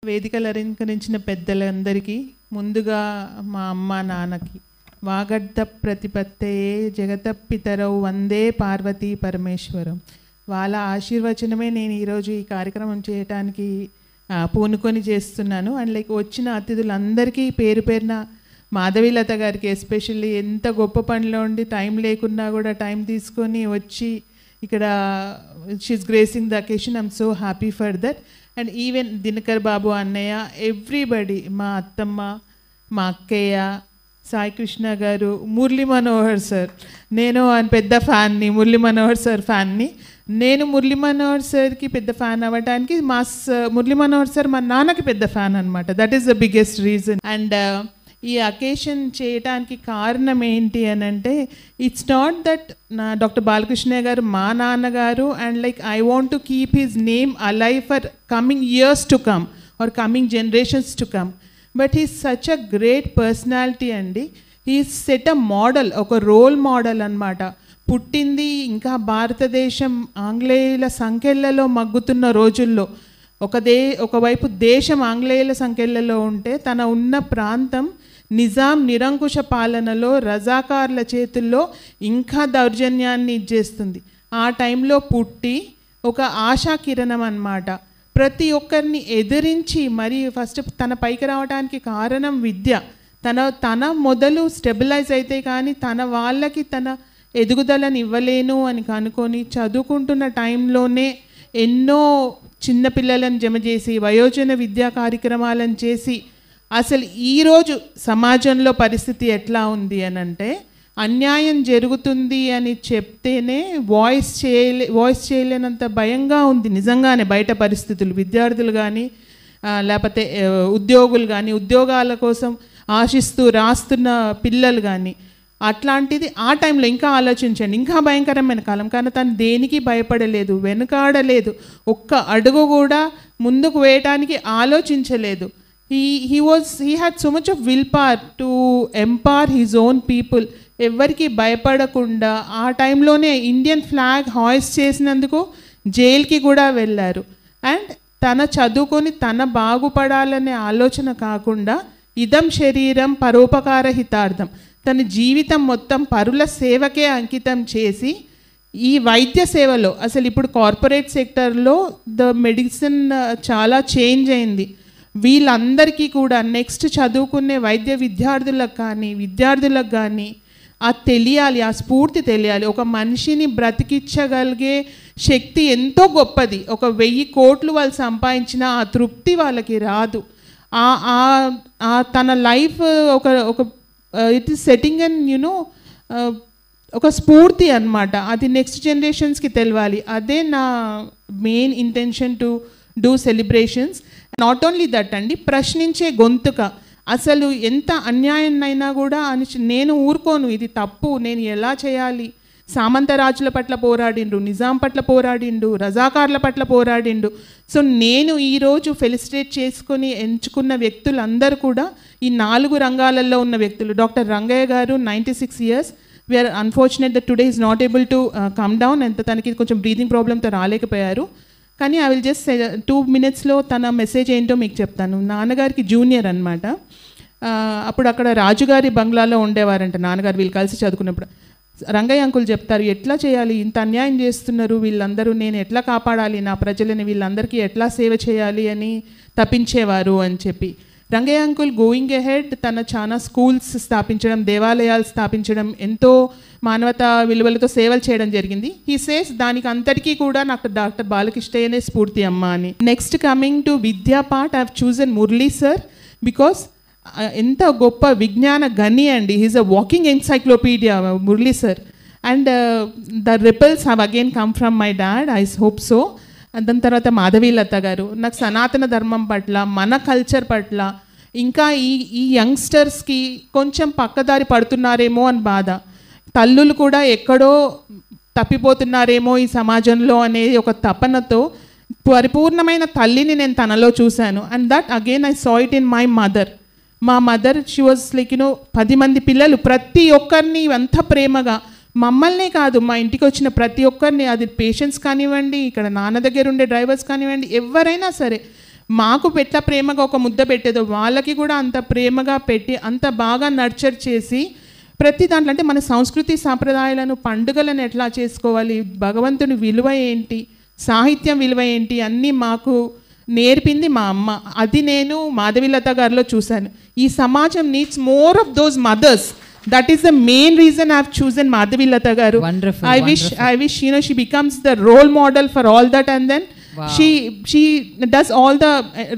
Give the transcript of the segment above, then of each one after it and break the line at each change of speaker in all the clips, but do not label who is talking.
వేదికలు అలంకరించిన పెద్దలందరికీ ముందుగా మా అమ్మ నాన్నకి వాగడ్డ ప్రతిపత్తయే జగతపితరౌ వందే పార్వతీ పరమేశ్వరం వాళ్ళ ఆశీర్వచనమే నేను ఈరోజు ఈ కార్యక్రమం చేయడానికి పూనుకొని చేస్తున్నాను. అండ్ లైక్ వచ్చిన అతిథులందరికీ పేరు పేరున మాధవీలత గారికి ఎస్పెషల్లీ ఎంత గొప్ప పనిలో ఉండి టైం లేకున్నా కూడా టైం తీసుకొని వచ్చి ఇక్కడ she's gracing the occasion. I'm so happy for that. And even Dinakar Babu అన్నయ్య, ఎవ్రీబడి, మా అత్తమ్మ, మా అక్కయ్య, సాయి కృష్ణ గారు, మురళీ మనోహర్ సార్, నేను ఆయన పెద్ద ఫ్యాన్ని, మురళీ మనోహర్ సార్ ఫ్యాన్ని. నేను మురళీ మనోహర్ సార్కి పెద్ద ఫ్యాన్ అవ్వడానికి మురళీ మనోహర్ సార్ మా నాన్నకి పెద్ద ఫ్యాన్ అనమాట. That is the biggest reason. And ఈ అకేషన్ చేయడానికి కారణం ఏంటి అని అంటే, ఇట్స్ నాట్ దట్ నా డాక్టర్ బాలకృష్ణ గారు మా నాన్నగారు and like I want to keep his name alive for coming years to come or coming generations to come. But he's such a great personality అండి. హీస్ సెట్ అ మోడల్, ఒక role model అనమాట. పుట్టింది ఇంకా భారతదేశం ఆంగ్లేయుల సంఖ్యలలో మగ్గుతున్న రోజుల్లో, ఒకవైపు దేశం ఆంగ్లేయుల సంఖ్యలలో ఉంటే తన ఉన్న ప్రాంతం నిజాం నిరంకుశ పాలనలో రజాకార్ల చేతుల్లో ఇంకా దౌర్జన్యాన్ని ఇచ్చేస్తుంది. ఆ టైంలో పుట్టి ఒక ఆశా కిరణం అన్నమాట. ప్రతి ఒక్కరిని ఎదిరించి మరి ఫస్ట్ తన పైకి రావడానికి కారణం విద్య. తన మొదలు స్టెబిలైజ్ అయితే కానీ తన వాళ్ళకి తన ఎదుగుదలను ఇవ్వలేను అని కనుకొని చదువుకుంటున్న టైంలోనే ఎన్నో చిన్నపిల్లలను జమ చేసి వయోజన విద్యా కార్యక్రమాలను చేసి అసలు ఈరోజు సమాజంలో పరిస్థితి ఎట్లా ఉంది అని అంటే, అన్యాయం జరుగుతుంది అని చెప్తేనే వాయిస్ చేయలేనంత భయంగా ఉంది నిజంగానే బయట పరిస్థితులు. విద్యార్థులు కానీ లేకపోతే ఉద్యోగులు కానీ, ఉద్యోగాల కోసం ఆశిస్తూ రాస్తున్న పిల్లలు కానీ, అట్లాంటిది ఆ టైంలో ఇంకా ఆలోచించండి, ఇంకా భయంకరమైన కాలం. కానీ తను దేనికి భయపడలేదు, వెనుకాడలేదు, ఒక్క అడుగు కూడా ముందుకు వేయటానికి ఆలోచించలేదు. He had so much of willpower to empower his own people. ఎవరికి భయపడకుండా ఆ టైంలోనే ఇండియన్ ఫ్లాగ్ హాయిస్ట్ చేసినందుకు జైలుకి కూడా వెళ్ళారు. అండ్ తన చదువుకొని తన బాగుపడాలనే ఆలోచన కాకుండా ఇదం శరీరం పరోపకార హితార్థం, తన జీవితం మొత్తం పరుల సేవకే అంకితం చేసి ఈ వైద్య సేవలో, అసలు ఇప్పుడు కార్పొరేట్ సెక్టర్లో ద మెడిసిన్ చాలా చేంజ్ అయింది. వీళ్ళందరికీ కూడా నెక్స్ట్ చదువుకునే వైద్య విద్యార్థులకు కానీ అది తెలియాలి, ఆ స్ఫూర్తి తెలియాలి. ఒక మనిషిని బ్రతికించగలిగే శక్తి ఎంతో గొప్పది. 1000 కోట్లు వాళ్ళు సంపాదించిన ఆ తృప్తి వాళ్ళకి రాదు. తన లైఫ్ ఒక it is setting and you know ఒక స్ఫూర్తి అన్నమాట. అది నెక్స్ట్ జనరేషన్స్కి తెలవాలి. అదే నా main intention to do celebrations. Not only that అండి, ప్రశ్నించే గొంతుక. అసలు ఎంత అన్యాయమైనా కూడా నేను ఊరుకోను, ఇది తప్పు, నేను ఎలా చేయాలి. సామంతరాజుల పట్ల పోరాడిండు, నిజాం పట్ల పోరాడిండు, రజాకార్ల పట్ల పోరాడిండు. సో నేను ఈరోజు ఫెలిసిటేట్ చేసుకొని ఎంచుకున్న వ్యక్తులందరూ కూడా ఈ 4 రంగాలలో ఉన్న వ్యక్తులు. డాక్టర్ రంగయ్య గారు 96 years. We are unfortunate that today is not able to come down. ఎంత తనకి కొంచెం బ్రీతింగ్ ప్రాబ్లంతో రాలేకపోయారు. కానీ ఐ విల్ జస్ట్ 2 minutesలో తన మెసేజ్ ఏంటో మీకు చెప్తాను. నాన్నగారికి జూనియర్ అనమాట. అప్పుడు అక్కడ రాజుగారి బంగ్లాలో ఉండేవారంట నాన్నగారు, వీళ్ళు కలిసి చదువుకున్నప్పుడు. రంగయ్య అంకుల్ చెప్తారు, ఎట్లా చేయాలి, ఇంత అన్యాయం చేస్తున్నారు వీళ్ళందరూ, నేను ఎట్లా కాపాడాలి నా ప్రజలని, వీళ్ళందరికీ ఎట్లా సేవ చేయాలి అని తప్పించేవారు అని చెప్పి. రంగయ్య అంకుల్ గోయింగ్ అహెడ్ తన చాలా స్కూల్స్ స్థాపించడం, దేవాలయాలు స్థాపించడం, ఎంతో మానవతా విలువలతో సేవలు చేయడం జరిగింది. హీ సేస్ దానికి అంతటికీ కూడా నాకు డాక్టర్ బాలకృష్ణయ్యనే స్ఫూర్తి అమ్మ అని. నెక్స్ట్ కమింగ్ టు విద్యా part, I have chosen Murali sir because ఎంత గొప్ప విజ్ఞాన గని అండి. He is a walking encyclopedia Murali sir. And the ripples have again come from my dad, I hope so. దాని తర్వాత మాధవీలత గారు నాకు సనాతన ధర్మం పట్ల, మన కల్చర్ పట్ల, ఇంకా ఈ యంగ్స్టర్స్కి కొంచెం పక్కదారి పడుతున్నారేమో అని బాధ. తల్లులు కూడా ఎక్కడో తప్పిపోతున్నారేమో ఈ సమాజంలో అనే ఒక తపనతో పరిపూర్ణమైన తల్లిని నేను తనలో చూశాను. And that again I saw it in my mother. మా మదర్ షీ వాజ్ లైక్ 10 మంది పిల్లలు, ప్రతి ఒక్కరిని ఎంత ప్రేమగా, మమ్మల్నే కాదు మా ఇంటికి వచ్చిన ప్రతి ఒక్కరిని, అది పేషెంట్స్ కానివ్వండి, ఇక్కడ నాన్న దగ్గర ఉండే డ్రైవర్స్ కానివ్వండి, ఎవరైనా సరే మాకు ఎట్లా ప్రేమగా ఒక ముద్ద పెట్టేదో వాళ్ళకి కూడా అంత ప్రేమగా పెట్టి అంత బాగా నర్చర్ చేసి ప్రతి దాంట్లో అంటే మన సంస్కృతి సాంప్రదాయాలను పండుగలను ఎట్లా చేసుకోవాలి, భగవంతుని విలువ ఏంటి, సాహిత్యం విలువ ఏంటి అన్నీ మాకు నేర్పింది మా అమ్మ. అది నేను మాధవీలత గారిలో చూశాను. ఈ సమాజం needs more of those mothers. That is the main reason I have chosen Madhavilata garu.
Wonderful.
I wish she becomes the role model for all that, and then wow. she does all the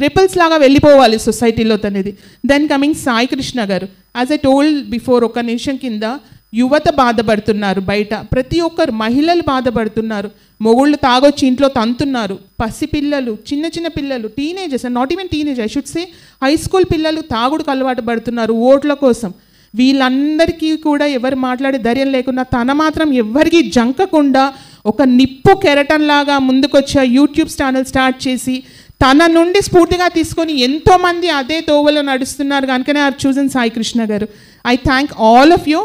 ripples laga vellipovali society lo tanedi. Then coming Sai Krishna garu, as I told before oka nimisham kinda యువత బాధపడుతున్నారు, బయట ప్రతి ఒక్కరు మహిళలు బాధపడుతున్నారు, మొగుళ్ళు తాగొచ్చి ఇంట్లో తంతున్నారు, పసిపిల్లలు, చిన్న చిన్న పిల్లలు, teenagers, not even teenager, I should say high school పిల్లలు తాగుడుకు అలవాటు పడుతున్నారు ఓట్ల కోసం. వీళ్ళందరికీ కూడా ఎవరు మాట్లాడే ధైర్యం లేకుండా తన మాత్రం ఎవరికి జంకకుండా ఒక నిప్పు కెరటంలాగా ముందుకొచ్చా యూట్యూబ్ ఛానల్ స్టార్ట్ చేసి తన నుండి స్ఫూర్తిగా తీసుకొని ఎంతోమంది అదే తోవలో నడుస్తున్నారు. కనుకనే ఆర్ చూజన్ సాయి కృష్ణ గారు. I thank all of you.